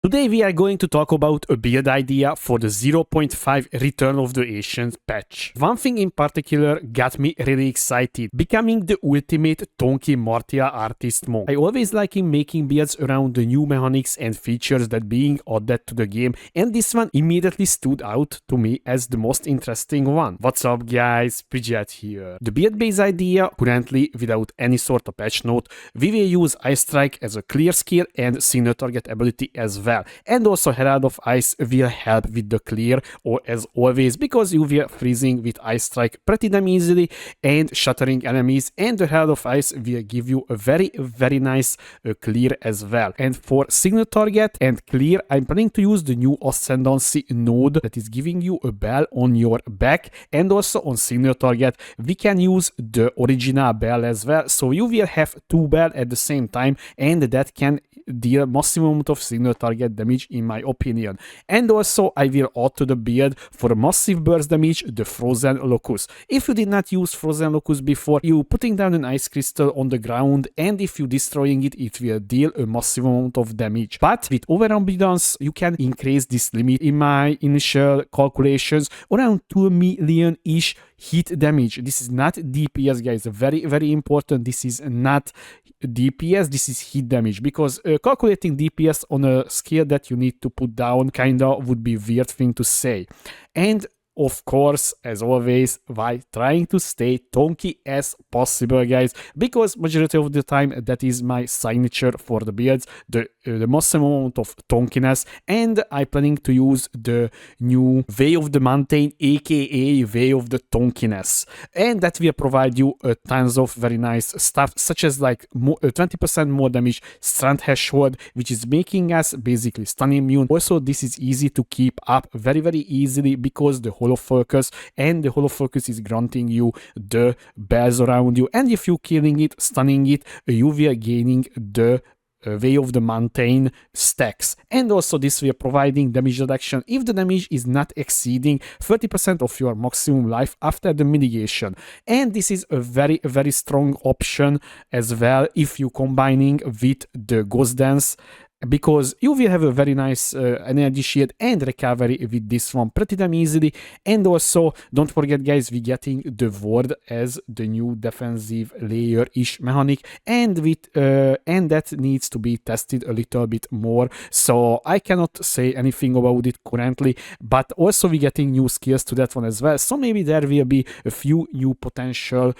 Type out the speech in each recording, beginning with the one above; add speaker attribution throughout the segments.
Speaker 1: Today we are going to talk about a build idea for the 0.5 Return of the Ancients patch. One thing in particular got me really excited, becoming the ultimate Tonki Martial Artist Monk. I always like making builds around the new mechanics and features that being added to the game, and this one immediately stood out to me as the most interesting one. What's up guys, Peuget here. The build base idea, currently without any sort of patch note, we will use Ice Strike as a clear skill and single target ability as well. And also Herald of Ice will help with the clear, or as always, because you will freezing with Ice Strike pretty damn easily and shattering enemies, and the Herald of Ice will give you a very nice clear as well. And for single target and clear, I'm planning to use the new Ascendancy node that is giving you a bell on your back, and also on single target we can use the original bell as well, so you will have two bell at the same time, and that can deal maximum amount of single target damage in my opinion. And also I will add to the build for massive burst damage the Frozen Locust. If you did not use Frozen Locust before, you putting down an ice crystal on the ground, and if you destroying it, it will deal a massive amount of damage. But with overabundance you can increase this limit. In my initial calculations, around 2 million-ish hit damage. This is not DPS guys, very important. This is not DPS, this is hit damage, because calculating DPS on a scale that you need to put down kinda would be weird thing to say. And of course, as always, by trying to stay tonky as possible, guys, because majority of the time that is my signature for the builds, the maximum amount of tonkiness, and I'm planning to use the new Way of the Mountain, aka Way of the Tonkiness, and that will provide you tons of very nice stuff, such as like 20% more damage, Strength Threshold, which is making us basically stun immune. Also, this is easy to keep up very easily because the Holo Focus, and the Holo Focus is granting you the bells around you, and if you killing it, stunning it, you will gaining the Way of the Mountain stacks. And also this will providing damage reduction if the damage is not exceeding 30% of your maximum life after the mitigation. And this is a very strong option as well if you combining with the Ghost Dance, because you will have a very nice energy shield and recovery with this one pretty damn easily. And also don't forget guys, we getting the ward as the new defensive layer-ish mechanic, and with and that needs to be tested a little bit more, so I cannot say anything about it currently. But also we getting new skills to that one as well, so maybe there will be a few new potential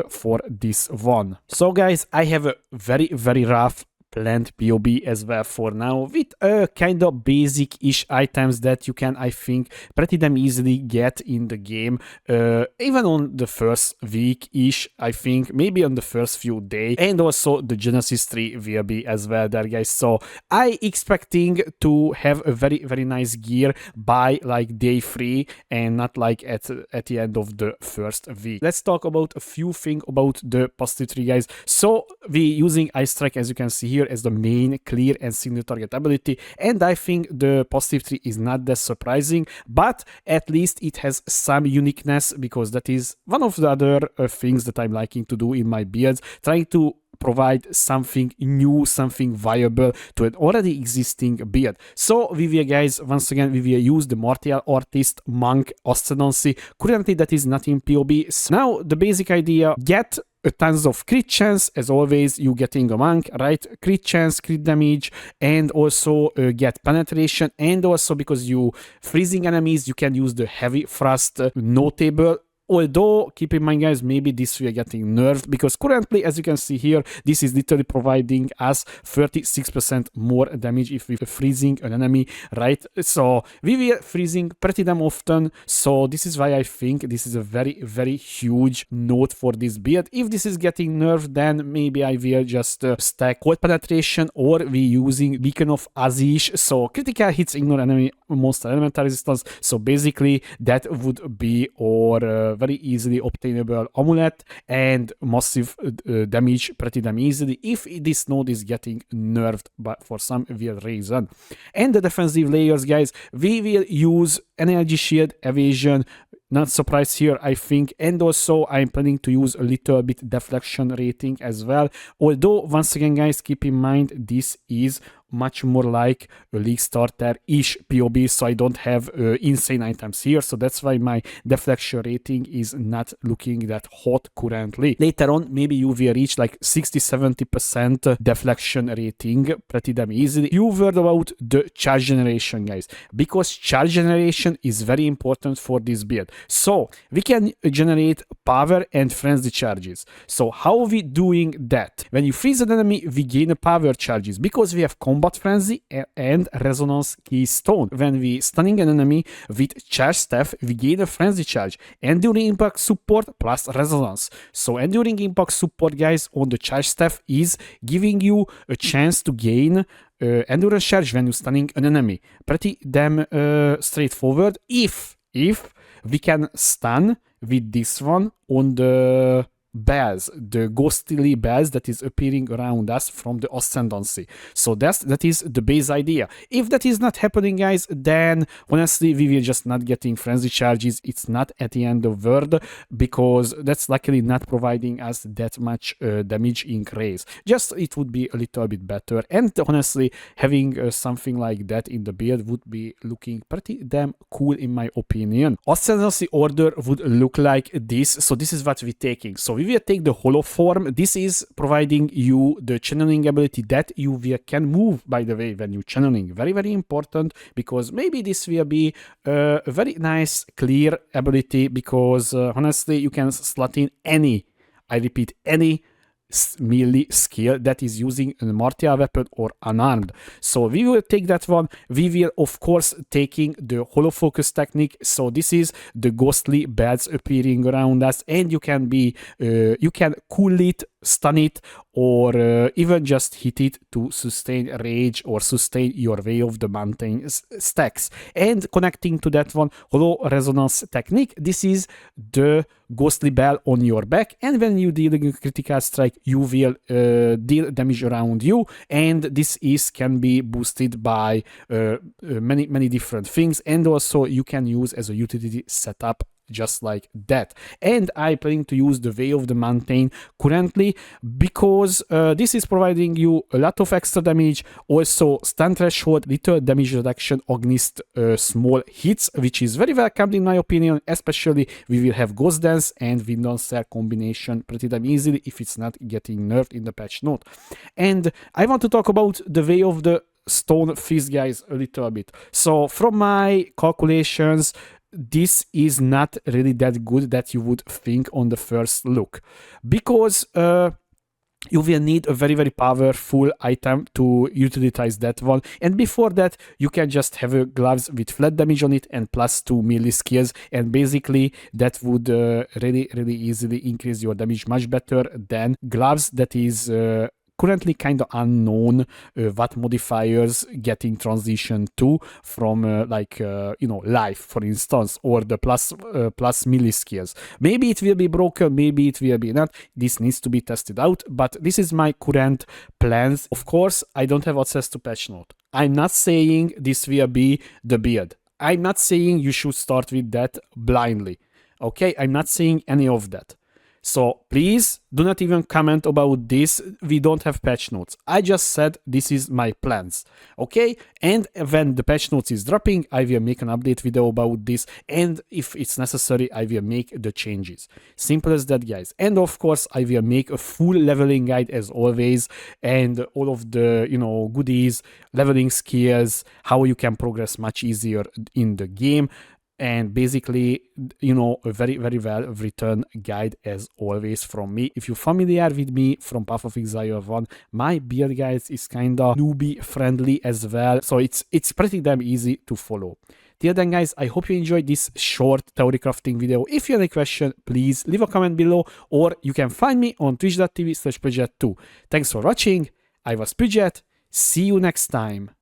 Speaker 1: for this one. So guys, I have a very rough planned PoB as well for now, with kind of basic-ish items that you can, I think, pretty damn easily get in the game, even on the first week-ish, I think, maybe on the first few days. And also the Genesis tree will be as well there guys, so I expecting to have a very nice gear by like day 3 and not like at the end of the first week. Let's talk about a few things about the positive tree guys. So we using Ice Strike, as you can see here, as the main clear and single target ability, and I think the positive tree is not that surprising, but at least it has some uniqueness, because that is one of the other things that I'm liking to do in my builds, trying to provide something new, something viable to an already existing build. So we will guys, once again, we will use the Martial Artist Monk Ascendancy. Currently that is not in PoB. So now the basic idea, get tons of crit chance, as always you getting a monk, right? Crit chance, crit damage, and also get penetration, and also because you freezing enemies, you can use the heavy thrust notable. Although, keep in mind guys, maybe this we are getting nerfed, because currently, as you can see here, this is literally providing us 36% more damage if we freezing an enemy, right? So we were freezing pretty damn often, so this is why I think this is a very huge note for this build. If this is getting nerfed, then maybe I will just stack cold penetration, or we using Beacon of Azish, so critical hits ignore enemy monster elemental resistance. So basically that would be our very easily obtainable amulet, and massive damage pretty damn easily if this node is getting nerfed but for some weird reason. And the defensive layers guys, we will use energy shield, evasion, not surprised here, I think, and also I'm planning to use a little bit deflection rating as well, although once again guys, keep in mind this is much more like a league starter-ish PoB, so I don't have insane items here, so that's why my deflection rating is not looking that hot currently. Later on, maybe you will reach like 60-70% deflection rating pretty damn easily. Few word about the charge generation, guys, because charge generation is very important for this build. So we can generate power and frenzy charges. So how are we doing that? When you freeze an enemy, we gain power charges because we have combat frenzy and resonance keystone. When we stunning an enemy with charge staff, we gain a frenzy charge, enduring impact support plus resonance. So enduring impact support, guys, on the charge staff is giving you a chance to gain endurance charge when you stunning an enemy. Pretty damn straightforward. If we can stun with this one on the bells, the ghostly bells that is appearing around us from the Ascendancy. So that is the base idea. If that is not happening, guys, then honestly we will just not getting frenzy charges. It's not at the end of the world, because that's luckily not providing us that much damage increase. Just it would be a little bit better, and honestly having something like that in the build would be looking pretty damn cool in my opinion. Ascendancy order would look like this. So this is what we're taking. So we will take the hollow form. This is providing you the channeling ability that you can move, by the way, when you channeling. Very, very important, because maybe this will be a very nice clear ability, because honestly you can slot in any, I repeat, any melee skill that is using a martial weapon or unarmed. So we will take that one. We will of course taking the hollow focus technique. So this is the ghostly bats appearing around us, and you can cool it, stun it, or even just hit it to sustain rage or sustain your way of the mountain stacks. And connecting to that one, hollow resonance technique, this is the ghostly bell on your back, and when you deal a critical strike you will deal damage around you, and this can be boosted by many different things, and also you can use as a utility setup just like that. And I plan to use the Way of the Mountain currently, because this is providing you a lot of extra damage, also stun threshold, little damage reduction against small hits, which is very welcome in my opinion. Especially we will have Ghost Dance and Wind on Cell combination pretty damn easily if it's not getting nerfed in the patch note. And I want to talk about the Way of the Stone Fist, guys, a little bit. So from my calculations, this is not really that good that you would think on the first look, because you will need a very powerful item to utilize that one, and before that you can just have a gloves with flat damage on it and +2 melee skills, and basically that would really easily increase your damage much better than gloves that is currently kind of unknown what modifiers getting transition to from life, for instance, or the plus melee skills. Maybe it will be broken, maybe it will be not. This needs to be tested out, but this is my current plans. Of course, I don't have access to patch note. I'm not saying this will be the build. I'm not saying you should start with that blindly. Okay, I'm not saying any of that. So please do not even comment about this. We don't have patch notes. I just said this is my plans. Okay? And when the patch notes is dropping, I will make an update video about this. And if it's necessary, I will make the changes. Simple as that, guys. And of course, I will make a full leveling guide as always. And all of the, goodies, leveling skills, how you can progress much easier in the game. And basically, a very well written guide as always from me. If you're familiar with me from Path of Exile 1, my build guides is kinda newbie friendly as well, so it's pretty damn easy to follow. Till then, guys, I hope you enjoyed this short theory crafting video. If you have any question, please leave a comment below, or you can find me on twitch.tv/Peuget2. Thanks for watching. I was Peuget. See you next time.